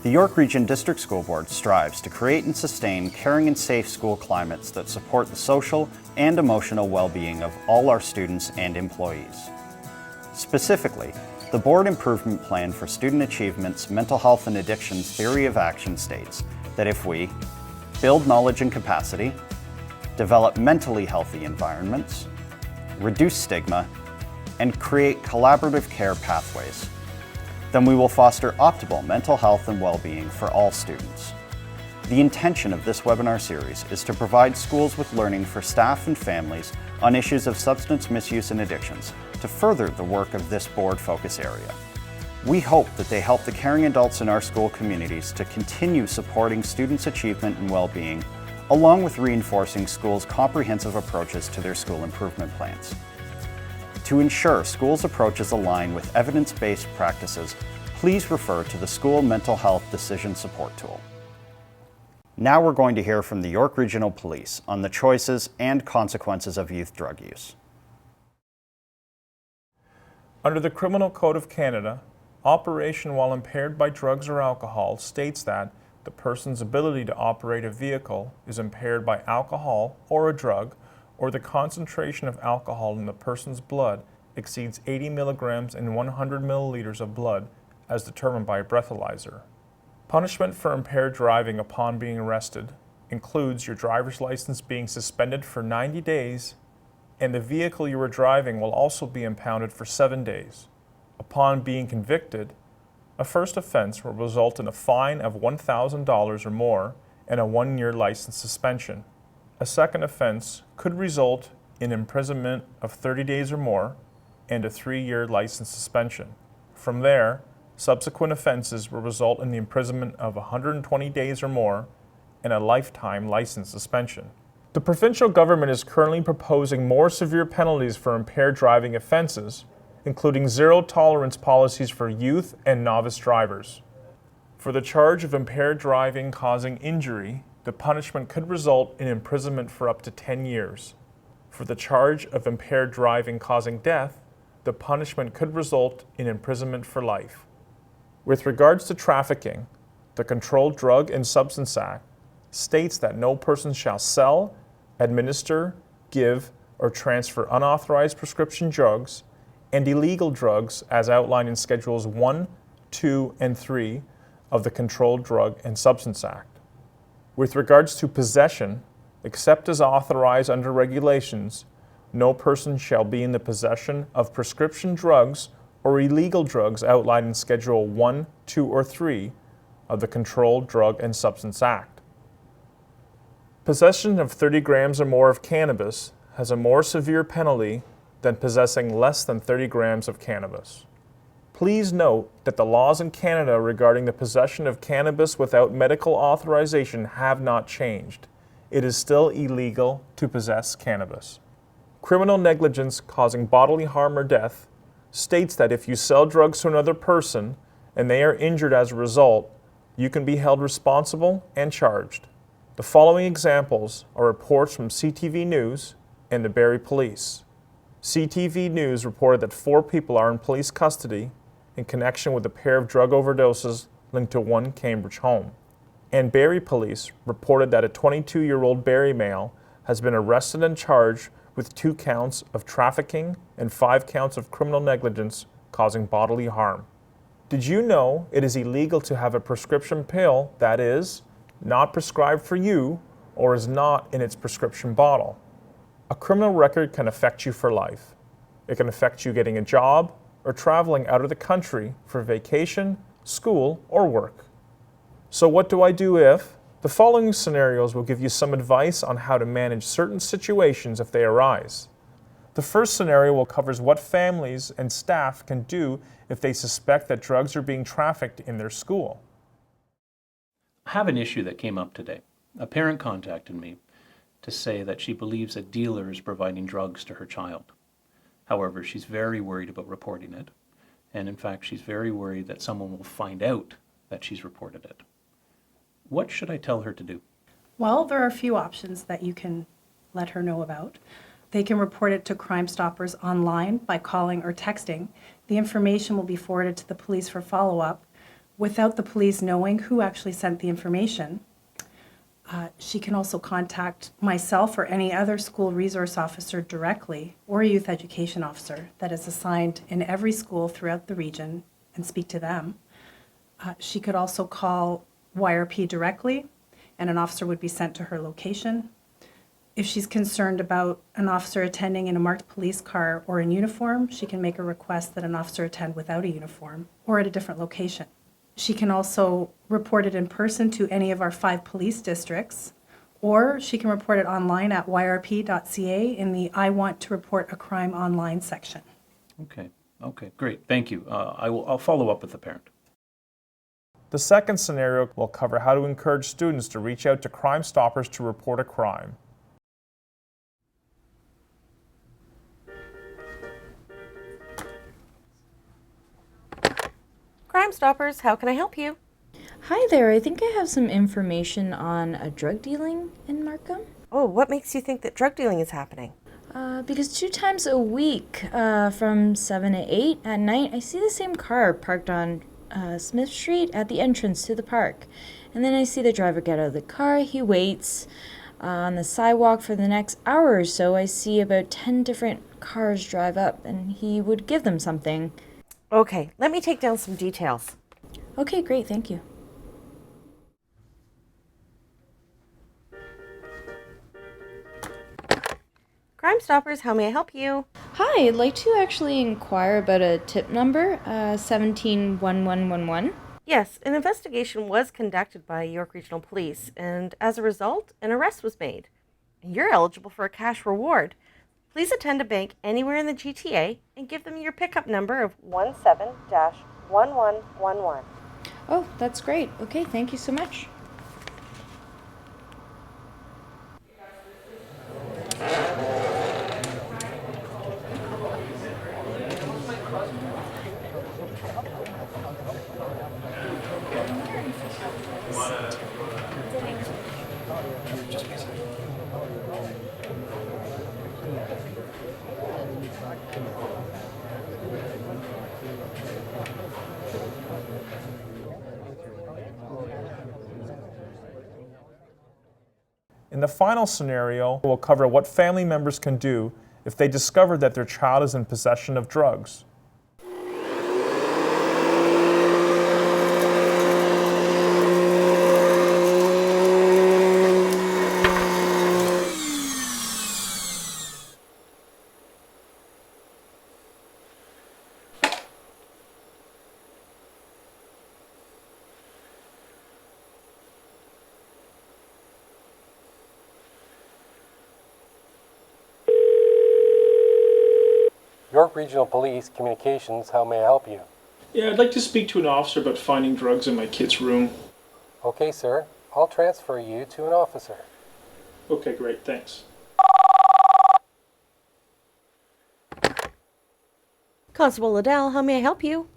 The York Region District School Board strives to create and sustain caring and safe school climates that support the social and emotional well-being of all our students and employees. Specifically, the Board Improvement Plan for Student Achievement's Mental Health and Addictions Theory of Action states that if we build knowledge and capacity, develop mentally healthy environments, reduce stigma, and create collaborative care pathways, then we will foster optimal mental health and well-being for all students. The intention of this webinar series is to provide schools with learning for staff and families on issues of substance misuse and addictions to further the work of this board focus area. We hope that they help the caring adults in our school communities to continue supporting students' achievement and well-being, along with reinforcing schools' comprehensive approaches to their school improvement plans. To ensure schools' approaches align with evidence-based practices, please refer to the School Mental Health Decision Support Tool. Now we're going to hear from the York Regional Police on the choices and consequences of youth drug use. Under the Criminal Code of Canada, operation while impaired by drugs or alcohol states that the person's ability to operate a vehicle is impaired by alcohol or a drug, or the concentration of alcohol in the person's blood exceeds 80 milligrams in 100 milliliters of blood as determined by a breathalyzer. Punishment for impaired driving upon being arrested includes your driver's license being suspended for 90 days, and the vehicle you were driving will also be impounded for 7 days. Upon being convicted, a first offense will result in a fine of $1,000 or more and a 1-year license suspension. A second offense could result in imprisonment of 30 days or more and a 3-year license suspension. From there, subsequent offenses will result in the imprisonment of 120 days or more and a lifetime license suspension. The provincial government is currently proposing more severe penalties for impaired driving offenses, including zero-tolerance policies for youth and novice drivers. For the charge of impaired driving causing injury, the punishment could result in imprisonment for up to 10 years. For the charge of impaired driving causing death, the punishment could result in imprisonment for life. With regards to trafficking, the Controlled Drug and Substance Act states that no person shall sell, administer, give, or transfer unauthorized prescription drugs and illegal drugs as outlined in Schedules 1, 2, and 3 of the Controlled Drug and Substance Act. With regards to possession, except as authorized under regulations, no person shall be in the possession of prescription drugs or illegal drugs outlined in Schedule 1, 2, or 3 of the Controlled Drug and Substance Act. Possession of 30 grams or more of cannabis has a more severe penalty than possessing less than 30 grams of cannabis. Please note that the laws in Canada regarding the possession of cannabis without medical authorization have not changed. It is still illegal to possess cannabis. Criminal negligence causing bodily harm or death states that if you sell drugs to another person and they are injured as a result, you can be held responsible and charged. The following examples are reports from CTV News and the Barrie Police. CTV News reported that 4 people are in police custody in connection with a pair of drug overdoses linked to one Cambridge home. And Barrie Police reported that a 22-year-old Barrie male has been arrested and charged with 2 counts of trafficking and 5 counts of criminal negligence causing bodily harm. Did you know it is illegal to have a prescription pill that is not prescribed for you or is not in its prescription bottle? A criminal record can affect you for life. It can affect you getting a job or traveling out of the country for vacation, school, or work. So what do I do if? The following scenarios will give you some advice on how to manage certain situations if they arise. The first scenario covers what families and staff can do if they suspect that drugs are being trafficked in their school. I have an issue that came up today. A parent contacted me to say that she believes a dealer is providing drugs to her child. However, she's very worried about reporting it. And in fact, she's very worried that someone will find out that she's reported it. What should I tell her to do? Well, there are a few options that you can let her know about. They can report it to Crime Stoppers online by calling or texting. The information will be forwarded to the police for follow-up. without the police knowing who actually sent the information. She can also contact myself or any other school resource officer directly, or a youth education officer that is assigned in every school throughout the region, and speak to them. She could also call YRP directly, and an officer would be sent to her location. If she's concerned about an officer attending in a marked police car or in uniform, she can make a request that an officer attend without a uniform or at a different location. She can also report it in person to any of our 5 police districts, or she can report it online at yrp.ca in the I Want to Report a Crime Online section. Okay, great, thank you. I'll follow up with the parent. The second scenario will cover how to encourage students to reach out to Crime Stoppers to report a crime. Crime Stoppers, how can I help you? Hi there, I think I have some information on a drug dealing in Markham. Oh, what makes you think that drug dealing is happening? Because 2 times a week, from 7 to 8 at night, I see the same car parked on Smith Street at the entrance to the park. And then I see the driver get out of the car, he waits on the sidewalk for the next hour or so. I see about 10 different cars drive up, and he would give them something. Okay, let me take down some details. Okay, great, thank you. Crime Stoppers, how may I help you? Hi, I'd like to actually inquire about a tip number, 171111. Yes, an investigation was conducted by York Regional Police, and as a result, an arrest was made. You're eligible for a cash reward. Please attend a bank anywhere in the GTA and give them your pickup number of 17-1111. Oh, that's great. Okay, thank you so much. In the final scenario, we'll cover what family members can do if they discover that their child is in possession of drugs. York Regional Police Communications, how may I help you? Yeah, I'd like to speak to an officer about finding drugs in my kid's room. Okay, sir. I'll transfer you to an officer. Okay, great, thanks. Constable Liddell, how may I help you?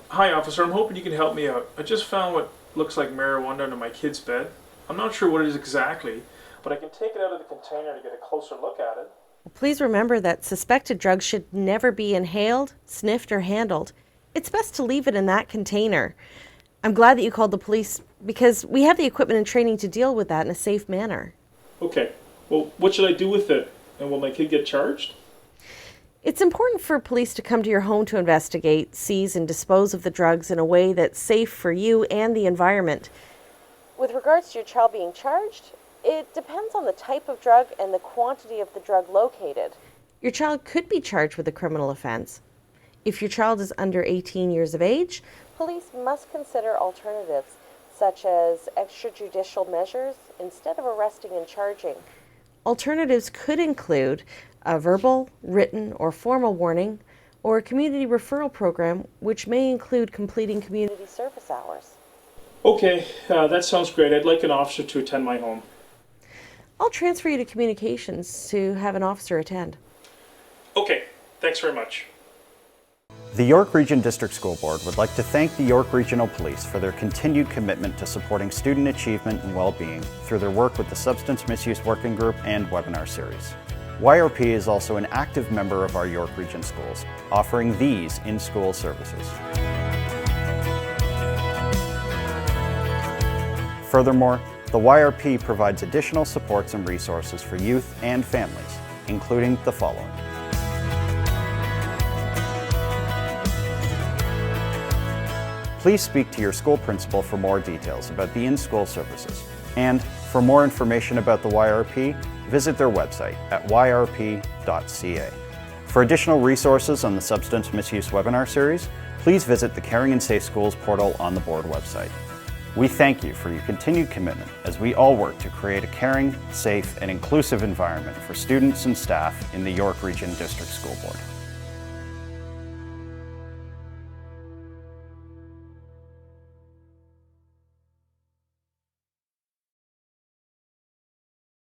Hi, officer. I'm hoping you can help me out. I just found what looks like marijuana under my kid's bed. I'm not sure what it is exactly, but I can take it out of the container to get a closer look at it. Please remember that suspected drugs should never be inhaled, sniffed, or handled. It's best to leave it in that container. I'm glad that you called the police because we have the equipment and training to deal with that in a safe manner. Okay. Well, what should I do with it? And will my kid get charged? It's important for police to come to your home to investigate, seize, and dispose of the drugs in a way that's safe for you and the environment. With regards to your child being charged, it depends on the type of drug and the quantity of the drug located. Your child could be charged with a criminal offense. If your child is under 18 years of age, police must consider alternatives, such as extrajudicial measures instead of arresting and charging. Alternatives could include a verbal, written, or formal warning, or a community referral program, which may include completing community service hours. Okay, that sounds great. I'd like an officer to attend my home. I'll transfer you to communications to have an officer attend. Okay, thanks very much. The York Region District School Board would like to thank the York Regional Police for their continued commitment to supporting student achievement and well-being through their work with the Substance Misuse Working Group and Webinar Series. YRP is also an active member of our York Region schools, offering these in-school services. Furthermore, the YRP provides additional supports and resources for youth and families, including the following. Please speak to your school principal for more details about the in-school services. And for more information about the YRP, visit their website at yrp.ca. For additional resources on the Substance Misuse Webinar Series, please visit the Caring and Safe Schools portal on the board website. We thank you for your continued commitment as we all work to create a caring, safe, and inclusive environment for students and staff in the York Region District School Board.